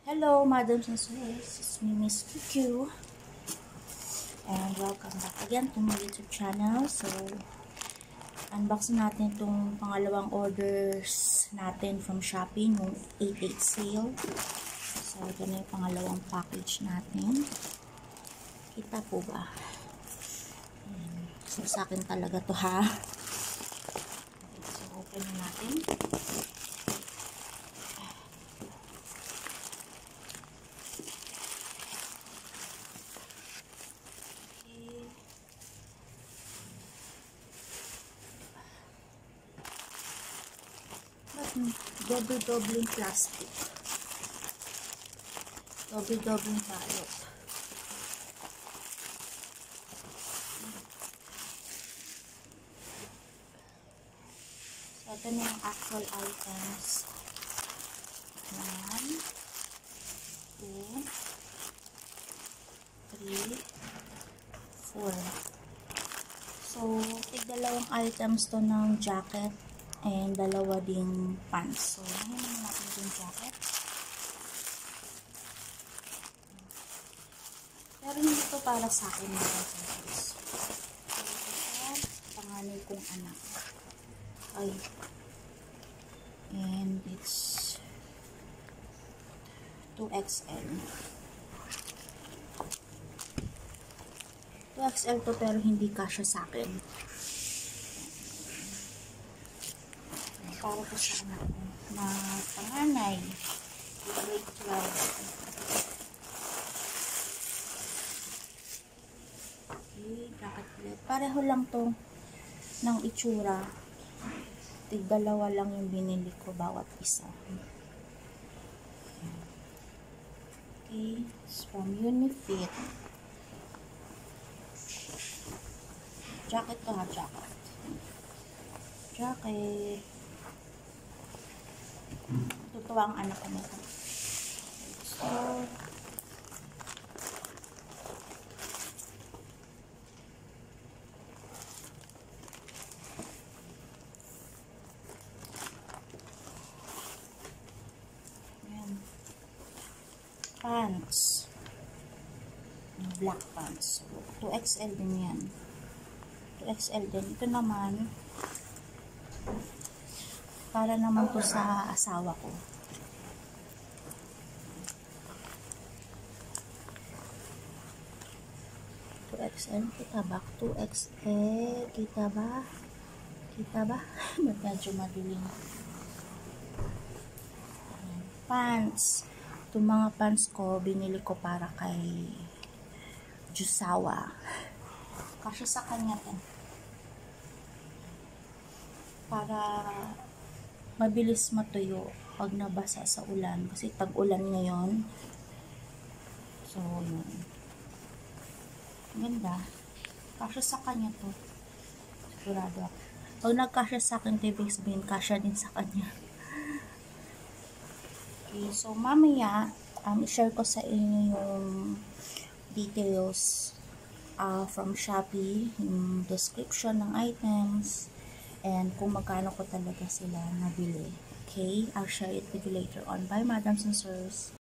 Hello, madams and sirs. It's me, Miss QQ. And welcome back again to my YouTube channel. So, unboxing natin itong pangalawang orders natin from Shopee nung 8/8 sale. So, ito na yung pangalawang package natin. Kita po ba? So, sa akin talaga to ha. So, open natin. Double plastic. Double balot. So, ito na yung actual items. 1, 2, 3, 4. So, tig-dalawang items to ng jacket and dalawa ding pants. So, hinahin natin yung jacket. Pero hindi ito para sa akin mga guys. So, ito panganay kong anak. Ay. And it's 2XL. 2XL to pero hindi kasya sa akin. Para ko sa anak ko na panganay. Grade 12. Jacket ulit. Pareho lang to ng itsura. Tig-dalawa lang yung binili ko bawat isa. Okay. It's from Unifit. Jacket to ha, jacket. Jacket. Tutuwa ang anak ko nito. So, pants. Black pants. 2XL din yan. 2XL din. Ito naman, para naman to sa asawa ko. Kita ba? 2XL. Kita ba? Kita ba? Medyo madilim. Pants. Itong mga pants ko, binili ko para kay Jusawa. Kasi sa kanya to. Para mabilis matuyo pag nabasa sa ulan. Kasi pag ulan ngayon. So, yun. Ganda. Kasi sa kanya to. Sigurado. Pag nagkasya sa akin, ibig sabihin, kasya din sa kanya. Okay, so mamaya, i-share ko sa inyo yung details from Shopee, yung description ng items, and kung magkano ko talaga sila nabili. Okay, I'll share it with you later on. Bye, madams and sirs.